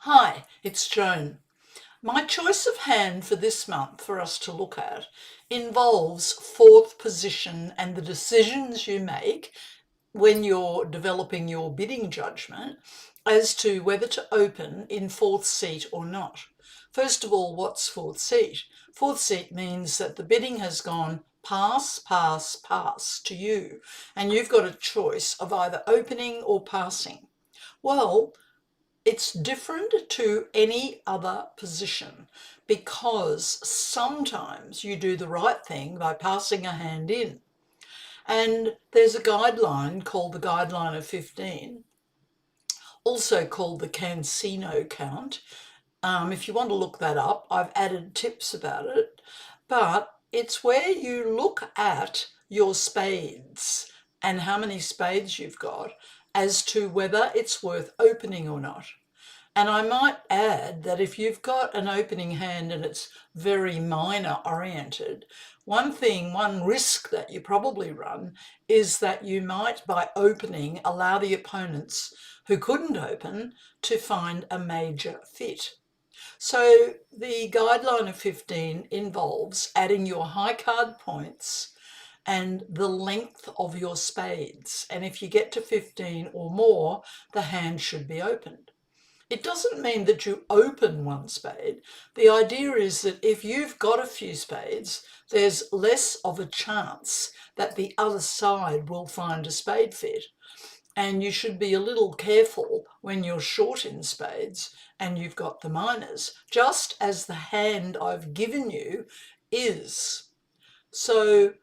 Hi, it's Joan. My choice of hand for this month for us to look at involves fourth position and the decisions you make when you're developing your bidding judgment as to whether to open in fourth seat or not. First of all, what's fourth seat? Fourth seat means that the bidding has gone pass, pass, pass to you, and you've got a choice of either opening or passing. Well, it's different to any other position because sometimes you do the right thing by passing a hand in. And there's a guideline called the guideline of 15, also called the Cancino count. If you want to look that up, I've added tips about it. But it's where you look at your spades and how many spades you've got as to whether it's worth opening or not. And I might add that if you've got an opening hand and it's very minor oriented, one risk that you probably run is that you might, by opening, allow the opponents who couldn't open to find a major fit. So the guideline of 15 involves adding your high card points and the length of your spades. And if you get to 15 or more, the hand should be opened. It doesn't mean that you open one spade. The idea is that if you've got a few spades, there's less of a chance that the other side will find a spade fit. And you should be a little careful when you're short in spades and you've got the minors, just as the hand I've given you is. So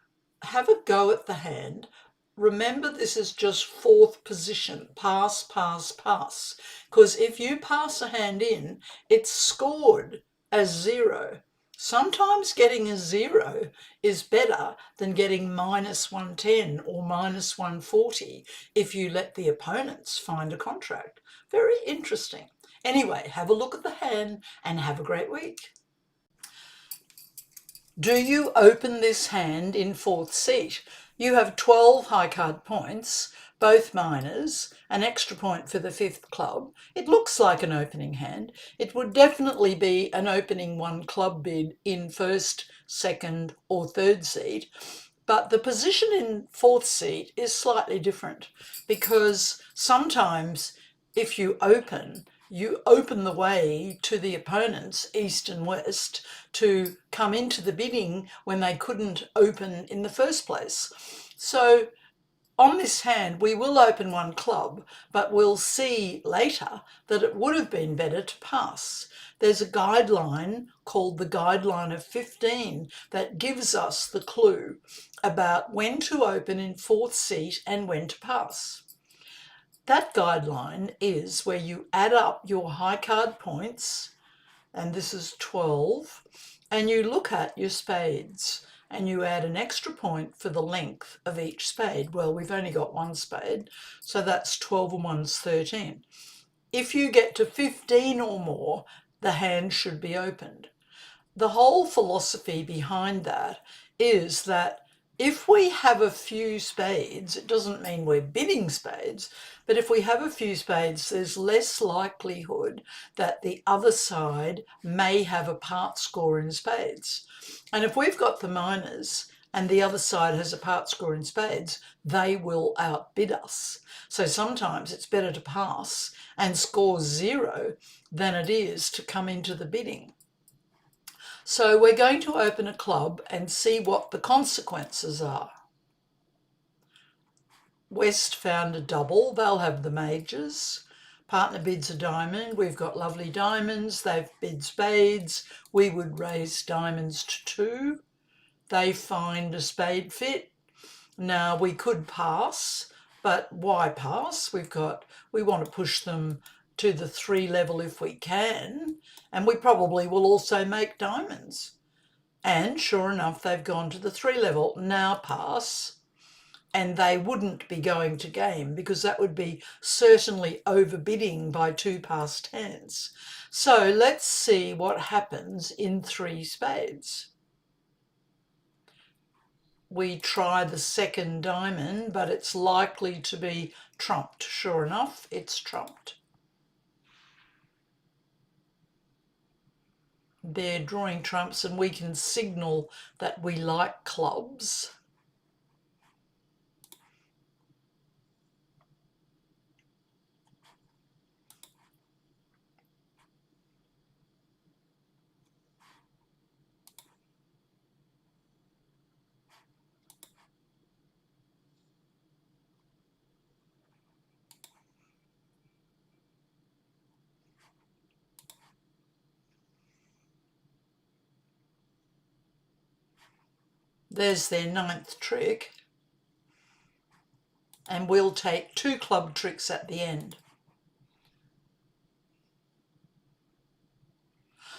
have a go at the hand. Remember, this is just fourth position, pass, pass, pass. Because if you pass a hand in, it's scored as 0. Sometimes getting a 0 is better than getting -110 or -140 if you let the opponents find a contract. Very interesting. Anyway, have a look at the hand and have a great week. Do you open this hand in fourth seat? You have 12 high card points, both minors, an extra point for the fifth club. It looks like an opening hand. It would definitely be an opening one club bid in first, second, or third seat. But the position in fourth seat is slightly different because sometimes if you open the way to the opponents, east and west, to come into the bidding when they couldn't open in the first place. So on this hand, we will open one club, but we'll see later that it would have been better to pass. There's a guideline called the guideline of 15 that gives us the clue about when to open in fourth seat and when to pass. That guideline is where you add up your high card points, and this is 12, and you look at your spades and you add an extra point for the length of each spade. Well, we've only got one spade, so that's 12 and 1's 13. If you get to 15 or more, the hand should be opened. The whole philosophy behind that is that if we have a few spades, it doesn't mean we're bidding spades, but if we have a few spades, there's less likelihood that the other side may have a part score in spades. And if we've got the minors and the other side has a part score in spades, they will outbid us. So sometimes it's better to pass and score 0 than it is to come into the bidding. So we're going to open a club and see what the consequences are. West found a double, they'll have the majors. Partner bids a diamond, we've got lovely diamonds, they've bid spades, we would raise diamonds to 2. They find a spade fit. Now we could pass, but why pass? We want to push them to the 3 level if we can, and we probably will also make diamonds. And sure enough, they've gone to the 3 level. Now pass, and they wouldn't be going to game because that would be certainly overbidding by 2 passed hands. So let's see what happens in 3 spades. We try the second diamond, but it's likely to be trumped. Sure enough, it's trumped. They're drawing trumps, and we can signal that we like clubs. There's their ninth trick, and we'll take 2 club tricks at the end.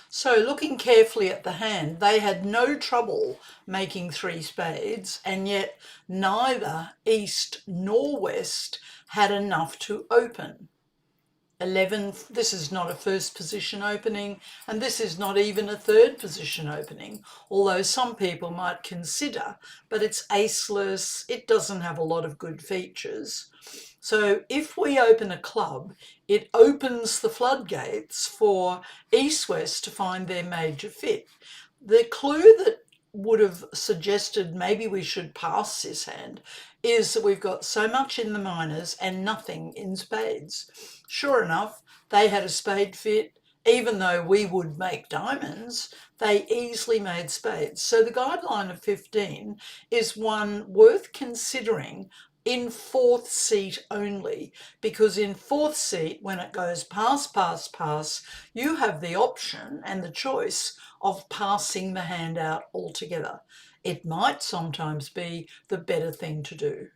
So looking carefully at the hand, they had no trouble making 3 spades, and yet neither East nor West had enough to open. 11, this is not a first position opening, and this is not even a third position opening, although some people might consider, but it's aceless, it doesn't have a lot of good features. So if we open a club, it opens the floodgates for East-West to find their major fit. The clue that would have suggested maybe we should pass this hand is that we've got so much in the minors and nothing in spades. Sure enough, they had a spade fit. Even though we would make diamonds, they easily made spades. So the guideline of 15 is one worth considering in 4th seat only, because in 4th seat, when it goes pass, pass, pass, you have the option and the choice of passing the hand out altogether. It might sometimes be the better thing to do.